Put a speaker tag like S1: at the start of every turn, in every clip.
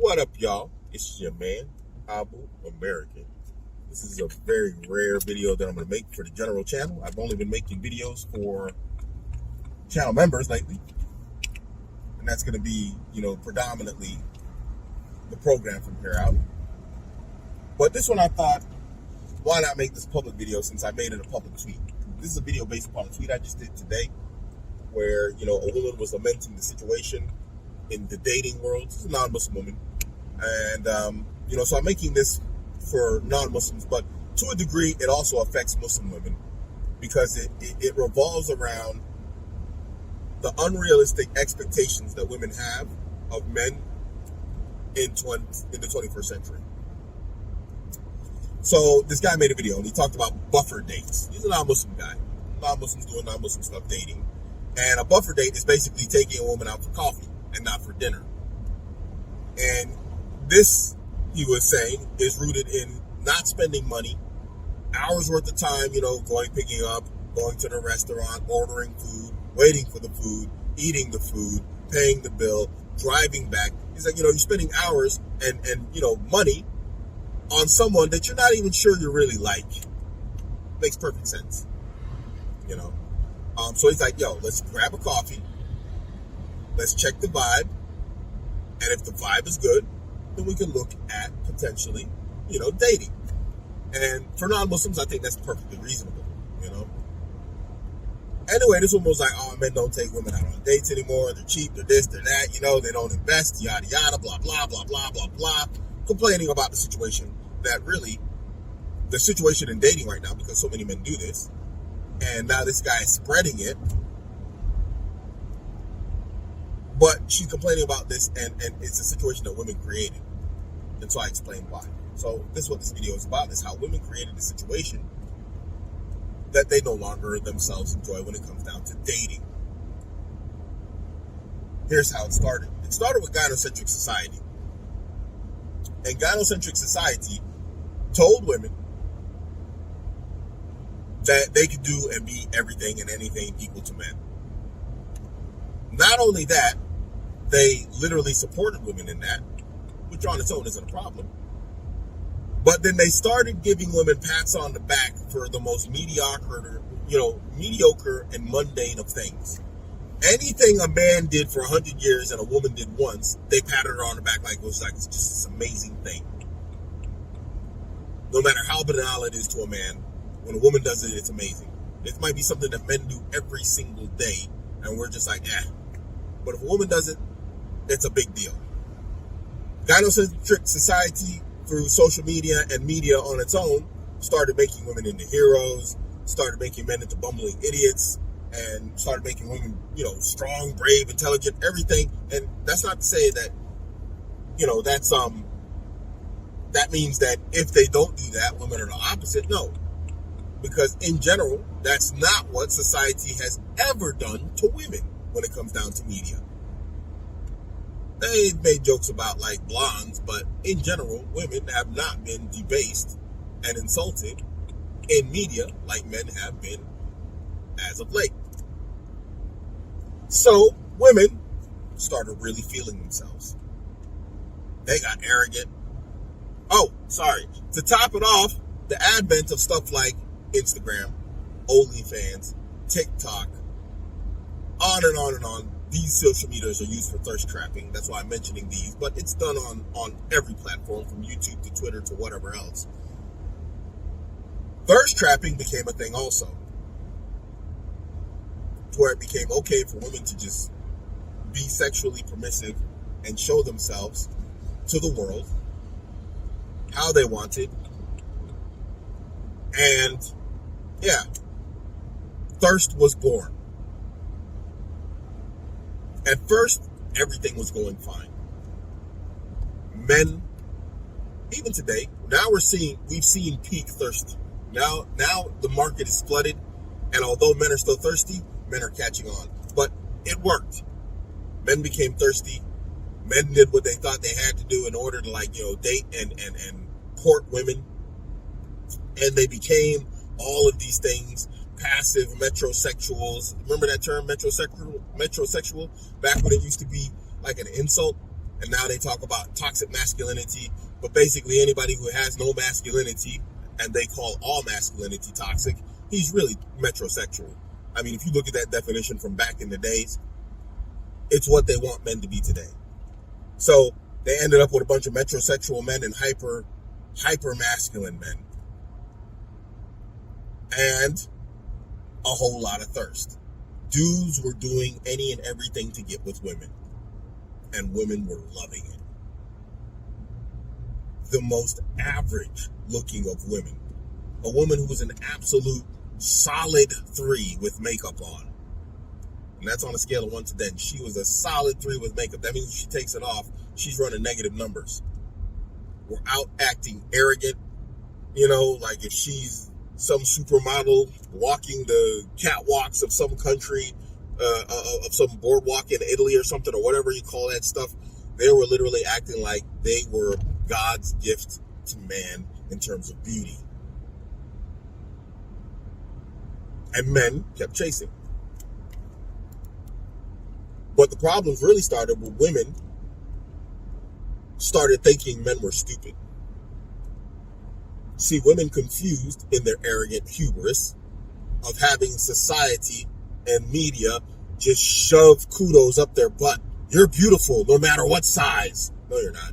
S1: What up, y'all? It's your man, Abuamerican. This is a very rare video that I'm going to make for the general channel. I've only been making videos for channel members lately. And that's going to be, predominantly the program from here out. But this one I thought, why not make this public video since I made it a public tweet? This is a video based upon a tweet I just did today where, a woman was lamenting the situation in the dating world. She's a non-Muslim woman. And, so I'm making this for non-Muslims, but to a degree, it also affects Muslim women because it revolves around the unrealistic expectations that women have of men in the 21st century. So this guy made a video and he talked about buffer dates. He's a non-Muslim guy. Non-Muslims doing non-Muslim stuff, dating. And a buffer date is basically taking a woman out for coffee and not for dinner. And this, he was saying, is rooted in not spending money, hours worth of time, going, picking up, going to the restaurant, ordering food, waiting for the food, eating the food, paying the bill, driving back. He's like, you're spending hours and money on someone that you're not even sure you really like. Makes perfect sense. So he's like, let's grab a coffee. Let's check the vibe. And if the vibe is good, then we can look at potentially, dating. And for non-Muslims, I think that's perfectly reasonable, Anyway, this woman was like, men don't take women out on dates anymore. They're cheap, they're this, they're that, they don't invest, yada, yada, blah, blah, blah, blah, blah, blah. Complaining about the situation that really, the situation in dating right now, because so many men do this, and now this guy is spreading it. But she's complaining about this, and it's a situation that women created. And so I explained why. So this is what this video is about, is how women created a situation that they no longer themselves enjoy when it comes down to dating. Here's how it started. It started with gynocentric society. And gynocentric society told women that they could do and be everything and anything equal to men. Not only that, they literally supported women in that, which on its own isn't a problem. But then they started giving women pats on the back for the most mediocre and mundane of things. Anything a man did for 100 years and a woman did once, they patted her on the back like it was it's just this amazing thing. No matter how banal it is to a man, when a woman does it, it's amazing. It might be something that men do every single day, and we're just like, But if a woman does it, it's a big deal. Gynocentric society, through social media and media on its own, started making women into heroes, started making men into bumbling idiots, and started making women, strong, brave, intelligent, everything. And that's not to say that, that means that if they don't do that, women are the opposite. No. Because in general, that's not what society has ever done to women when it comes down to media. They made jokes about blondes, but in general, women have not been debased and insulted in media like men have been as of late. So women started really feeling themselves. They got arrogant. Oh, sorry. To top it off, the advent of stuff like Instagram, OnlyFans, TikTok, on and on and on. These social medias are used for thirst trapping. That's why I'm mentioning these. But it's done on every platform, from YouTube to Twitter to whatever else. Thirst trapping became a thing also, to where it became okay for women to just be sexually permissive and show themselves to the world how they wanted. And thirst was born. At first, everything was going fine. Men, even today, now we've seen peak thirst. Now the market is flooded, and although men are still thirsty, men are catching on. But it worked. Men became thirsty. Men did what they thought they had to do in order to date and court women. And they became all of these things. Passive metrosexuals. Remember that term, metrosexual? Back when it used to be like an insult. And now they talk about toxic masculinity, but basically anybody who has no masculinity, and they call all masculinity toxic, he's really metrosexual. I mean, if you look at that definition from back in the days, it's what they want men to be today. So they ended up with a bunch of metrosexual men and hyper masculine men. And a whole lot of thirst. Dudes were doing any and everything to get with women. And women were loving it. The most average looking of women. A woman who was an absolute solid 3 with makeup on. And that's on a scale of 1 to 10. She was a solid 3 with makeup. That means if she takes it off, she's running negative numbers. We're out acting arrogant. You know, like if she's some supermodel walking the catwalks of some country, of some boardwalk in Italy or something, or whatever you call that stuff, they were literally acting like they were God's gift to man in terms of beauty. And men kept chasing. But the problems really started when women started thinking men were stupid. See, women confused in their arrogant hubris of having society and media just shove kudos up their butt. You're beautiful no matter what size. No, you're not.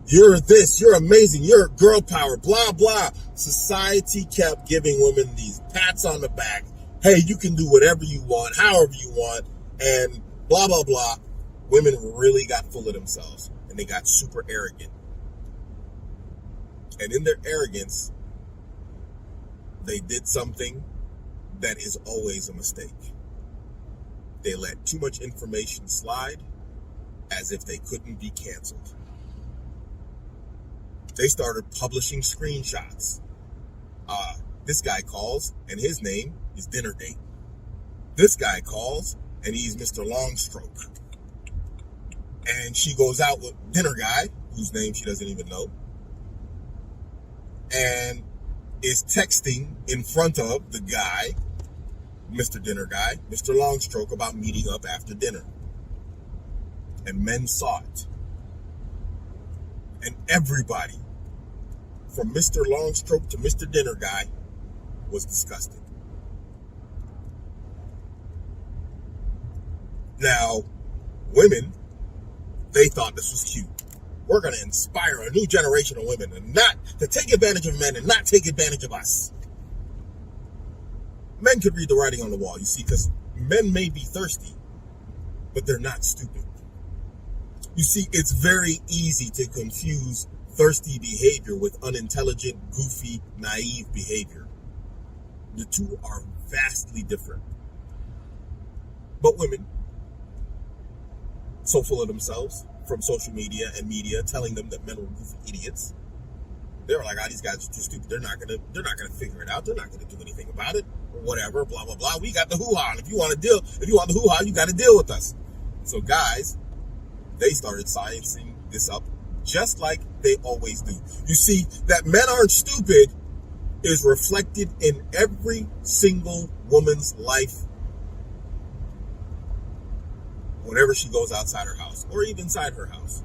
S1: You're this, you're amazing, you're girl power, blah, blah. Society kept giving women these pats on the back. Hey, you can do whatever you want, however you want, and blah, blah, blah. Women really got full of themselves, and they got super arrogant. And in their arrogance, they did something that is always a mistake. They let too much information slide as if they couldn't be canceled. They started publishing screenshots. This guy calls, and his name is Dinner Date. This guy calls, and he's Mr. Longstroke. And she goes out with Dinner Guy, whose name she doesn't even know, and is texting in front of the guy, Mr. Dinner Guy, Mr. Longstroke, about meeting up after dinner. And men saw it. And everybody, from Mr. Longstroke to Mr. Dinner Guy, was disgusted. Now, women, they thought this was cute. We're going to inspire a new generation of women and not to take advantage of men and not take advantage of us. Men could read the writing on the wall, you see, because men may be thirsty, but they're not stupid. You see, it's very easy to confuse thirsty behavior with unintelligent, goofy, naive behavior. The two are vastly different. But women, so full of themselves, from social media and media telling them that men were goofy idiots. They were like, these guys are too stupid. They're not gonna figure it out. They're not gonna do anything about it. Or whatever, blah, blah, blah. We got the hoo-ha. And if you want the hoo-ha, you gotta deal with us. So guys, they started sciencing this up just like they always do. You see, that men aren't stupid is reflected in every single woman's life whenever she goes outside her house or even inside her house.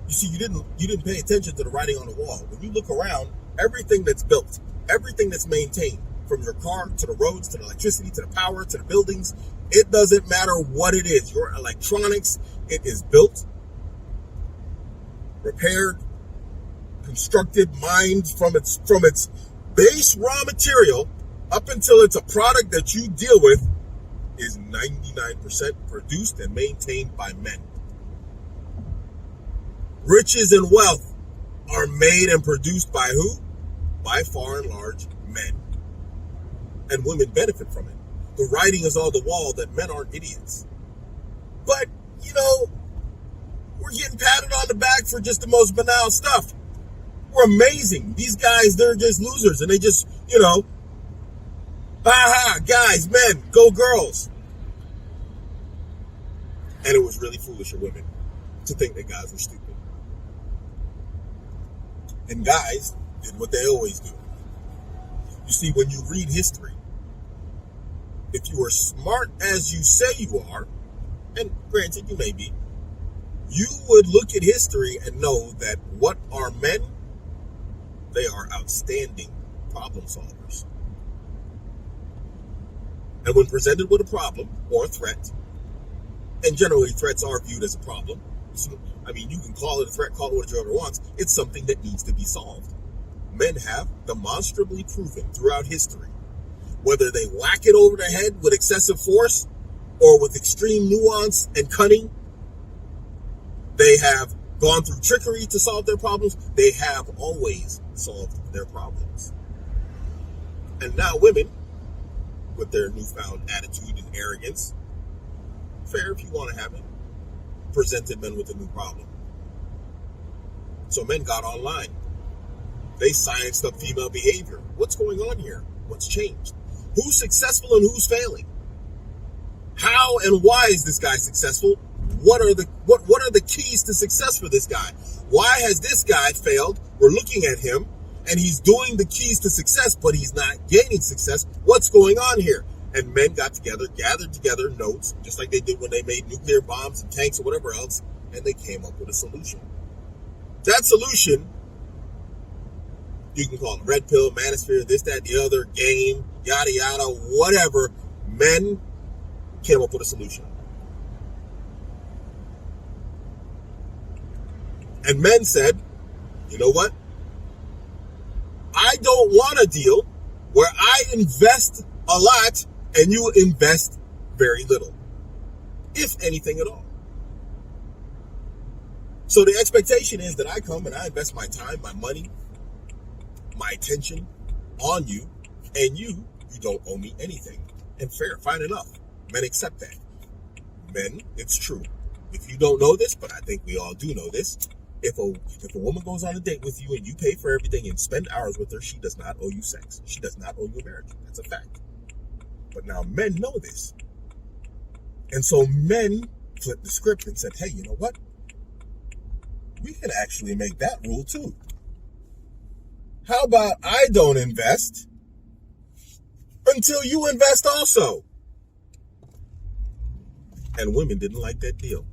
S1: You see, you didn't pay attention to the writing on the wall. When you look around, everything that's built, everything that's maintained, from your car to the roads to the electricity to the power to the buildings, it doesn't matter what it is. Your electronics, it is built, repaired, constructed, mined from its base raw material up until it's a product that you deal with, is 99% produced and maintained by men. Riches and wealth are made and produced by who? By far and large, men. And women benefit from it. The writing is on the wall that men aren't idiots. But, we're getting patted on the back for just the most banal stuff. We're amazing. These guys, they're just losers. And they just, guys, men, go girls. And it was really foolish of women to think that guys were stupid. And guys did what they always do. You see, when you read history, if you are smart as you say you are, and granted you may be, you would look at history and know that what are men? They are outstanding problem solvers. And when presented with a problem or a threat, and generally threats are viewed as a problem, I mean, you can call it a threat, call it whatever wants, it's something that needs to be solved. Men have demonstrably proven throughout history, whether they whack it over the head with excessive force or with extreme nuance and cunning, they have gone through trickery to solve their problems. They have always solved their problems. And now women, with their newfound attitude and arrogance, fair if you want to have it, presented men with a new problem. So men got online. They scienced up female behavior. What's going on here? What's changed? Who's successful and who's failing? How and why is this guy successful? What are the keys to success for this guy? Why has this guy failed? We're looking at him and he's doing the keys to success, but he's not gaining success. What's going on here? And men got together, gathered together notes, just like they did when they made nuclear bombs and tanks or whatever else, and they came up with a solution. That solution, you can call it red pill, manosphere, this, that, the other, game, yada, yada, whatever. Men came up with a solution. And men said, you know what? I don't want a deal where I invest a lot and you invest very little, if anything at all. So the expectation is that I come and I invest my time, my money, my attention on you, and you don't owe me anything. And fair, fine enough. Men accept that. Men, it's true. If you don't know this, but I think we all do know this, if a woman goes on a date with you and you pay for everything and spend hours with her, she does not owe you sex. She does not owe you a marriage. That's a fact. But now men know this. And so men flipped the script and said, hey, you know what? We can actually make that rule too. How about I don't invest until you invest also? And women didn't like that deal.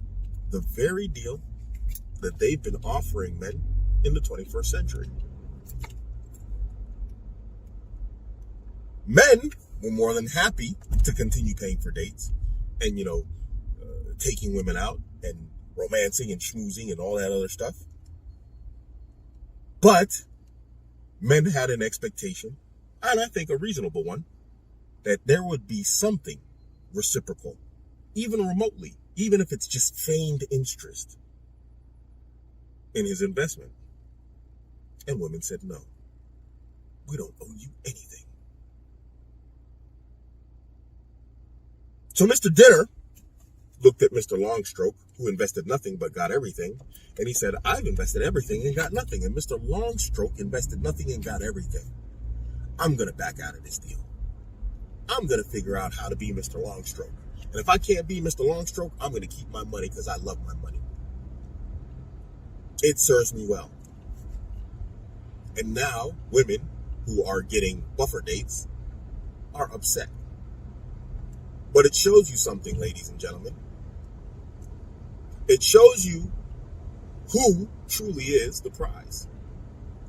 S1: The very deal that they've been offering men in the 21st century. Men were more than happy to continue paying for dates and, taking women out and romancing and schmoozing and all that other stuff. But men had an expectation, and I think a reasonable one, that there would be something reciprocal, even remotely, even if it's just feigned interest in his investment. And women said, no, we don't owe you anything. So Mr. Dinner looked at Mr. Longstroke, who invested nothing but got everything, and he said, I've invested everything and got nothing. And Mr. Longstroke invested nothing and got everything. I'm going to back out of this deal. I'm going to figure out how to be Mr. Longstroke. And if I can't be Mr. Longstroke, I'm going to keep my money because I love my money. It serves me well. And now women who are getting buffer dates are upset. But it shows you something, ladies and gentlemen. It shows you who truly is the prize.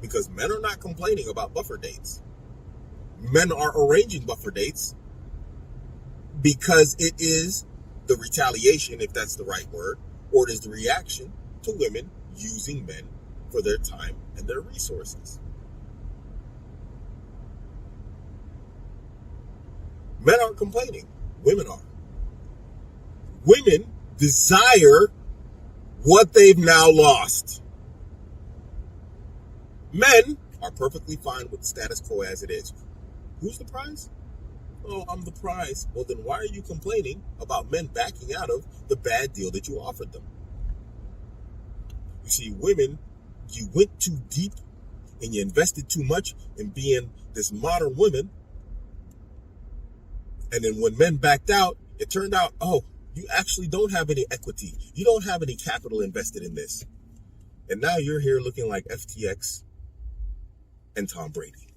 S1: Because men are not complaining about buffer dates. Men are arranging buffer dates because it is the retaliation, if that's the right word, or it is the reaction to women using men for their time and their resources. Men aren't complaining. Women are. Women desire what they've now lost. Men are perfectly fine with the status quo as it is. Who's the prize? Oh, I'm the prize. Well, then why are you complaining about men backing out of the bad deal that you offered them? You see, women, you went too deep and you invested too much in being this modern woman. And then when men backed out, it turned out, oh, you actually don't have any equity. You don't have any capital invested in this. And now you're here looking like FTX and Tom Brady.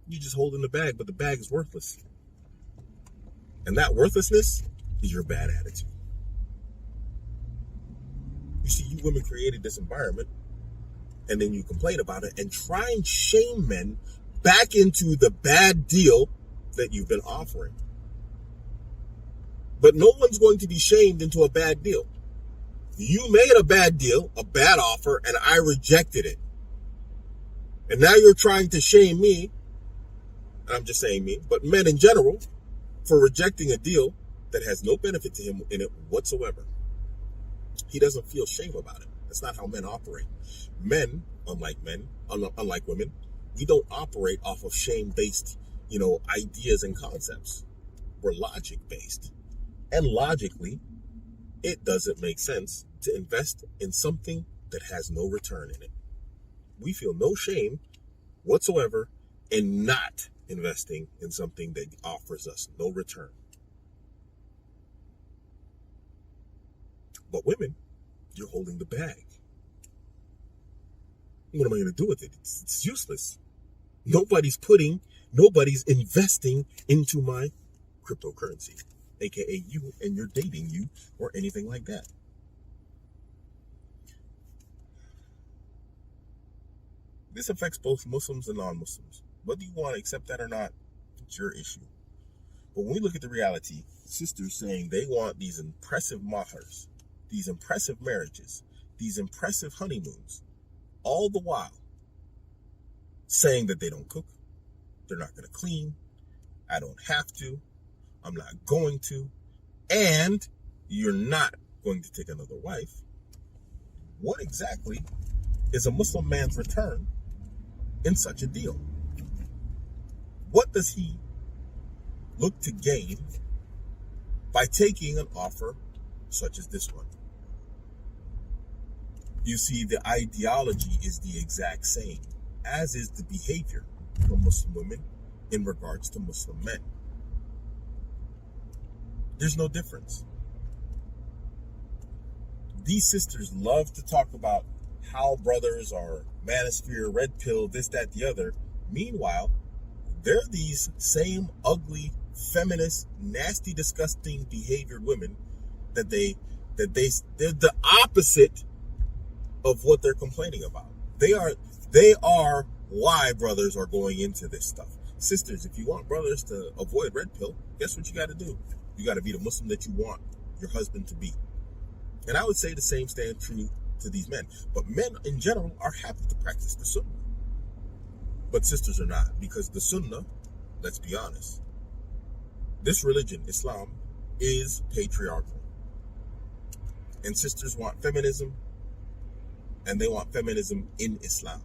S1: You're just holding the bag, but the bag is worthless. And that worthlessness is your bad attitude. you women created this environment, and then you complain about it and try and shame men back into the bad deal that you've been offering. But no one's going to be shamed into a bad deal. You made a bad deal, a bad offer, and I rejected it. And now you're trying to shame me, I'm just saying me, but men in general, for rejecting a deal that has no benefit to him in it whatsoever. He doesn't feel shame about it. That's not how men operate. Men, unlike women, we don't operate off of shame-based, ideas and concepts. We're logic-based. And logically, it doesn't make sense to invest in something that has no return in it. We feel no shame whatsoever in not investing in something that offers us no return. But women, you're holding the bag. What am I going to do with it? It's useless. Nobody's investing into my cryptocurrency, aka you, and you're dating you or anything like that. This affects both Muslims and non-Muslims. Whether you want to accept that or not, it's your issue. But when we look at the reality, sisters saying they want these impressive mahars, these impressive marriages, these impressive honeymoons, all the while saying that they don't cook, they're not going to clean, I don't have to, I'm not going to, and you're not going to take another wife. What exactly is a Muslim man's return in such a deal? What does he look to gain by taking an offer such as this one? You see, the ideology is the exact same, as is the behavior from Muslim women in regards to Muslim men. There's no difference. These sisters love to talk about how brothers are manosphere, red pill, this, that, the other. Meanwhile, they're these same ugly, feminist, nasty, disgusting behaviored women that they're the opposite of what they're complaining about. They are why brothers are going into this stuff. Sisters, if you want brothers to avoid red pill, guess what you got to do? You got to be the Muslim that you want your husband to be. And I would say the same stand true to these men. But men in general are happy to practice the Sunnah. But sisters are not, because the Sunnah, let's be honest, this religion, Islam, is patriarchal. And sisters want feminism, and they want feminism in Islam.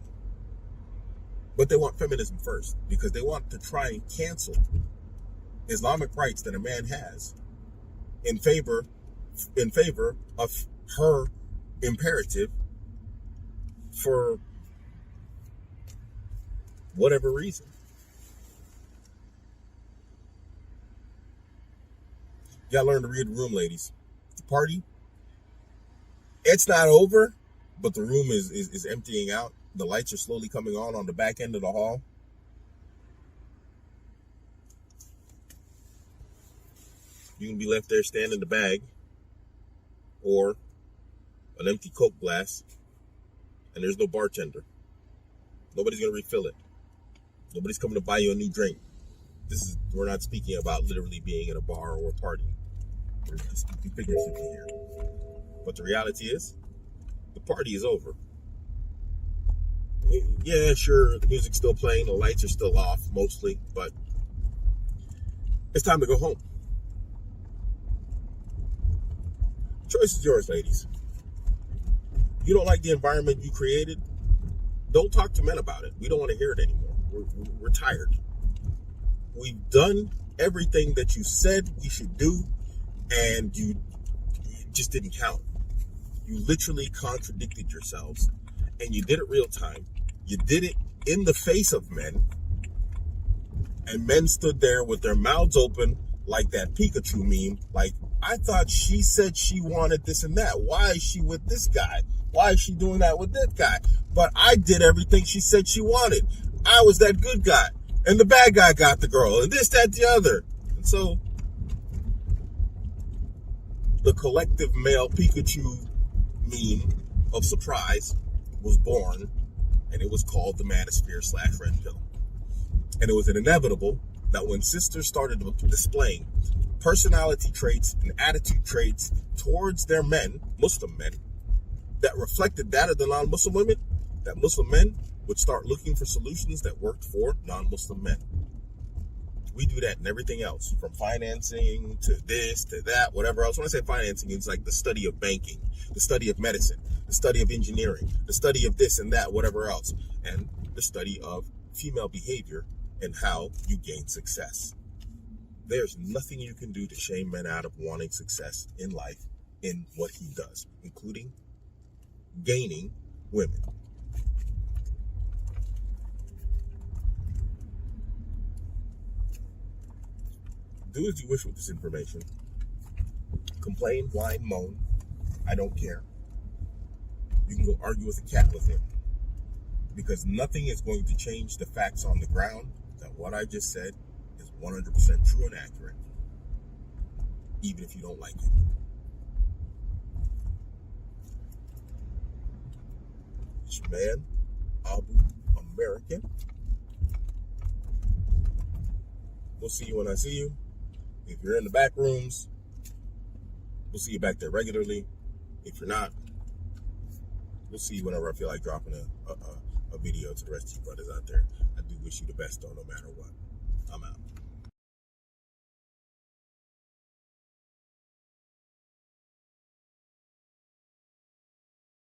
S1: But they want feminism first, because they want to try and cancel Islamic rights that a man has in favor of her imperative for whatever reason. You gotta learn to read the room, ladies. The party, it's not over, but the room is emptying out. The lights are slowly coming on the back end of the hall. You can be left there standing in the bag or an empty Coke glass, and there's no bartender. Nobody's going to refill it. Nobody's coming to buy you a new drink. We're not speaking about literally being in a bar or a party. We're just speaking figuratively here. But the reality is, the party is over. Yeah, sure, the music's still playing, the lights are still off, mostly, but it's time to go home. Choice is yours, ladies. You don't like the environment you created? Don't talk to men about it. We don't want to hear it anymore. We're tired. We've done everything that you said we should do, and you just didn't count. You literally contradicted yourselves, and you did it real time. You did it in the face of men, and men stood there with their mouths open like that Pikachu meme, like, I thought she said she wanted this and that. Why is she with this guy? Why is she doing that with that guy? But I did everything she said she wanted. I was that good guy, and the bad guy got the girl, and this, that, the other. And so the collective male Pikachu meme of surprise was born, and it was called the Manosphere/Red Pill. And it was inevitable that when sisters started displaying personality traits and attitude traits towards their men, Muslim men, that reflected that of the non-Muslim women, that Muslim men would start looking for solutions that worked for non-Muslim men. We do that in everything else, from financing to this to that, whatever else. When I say financing, it's like the study of banking, the study of medicine, the study of engineering, the study of this and that, whatever else, and the study of female behavior and how you gain success. There's nothing you can do to shame men out of wanting success in life in what he does, including gaining women. Do as you wish with this information. Complain, whine, moan. I don't care. You can go argue with a cat with him. Because nothing is going to change the facts on the ground that what I just said is 100% true and accurate. Even if you don't like it. It's your man, Abuamerican. We'll see you when I see you. If you're in the back rooms, we'll see you back there regularly. If you're not, we'll see you whenever I feel like dropping a video to the rest of you brothers out there. I do wish you the best, though, no matter what. I'm out.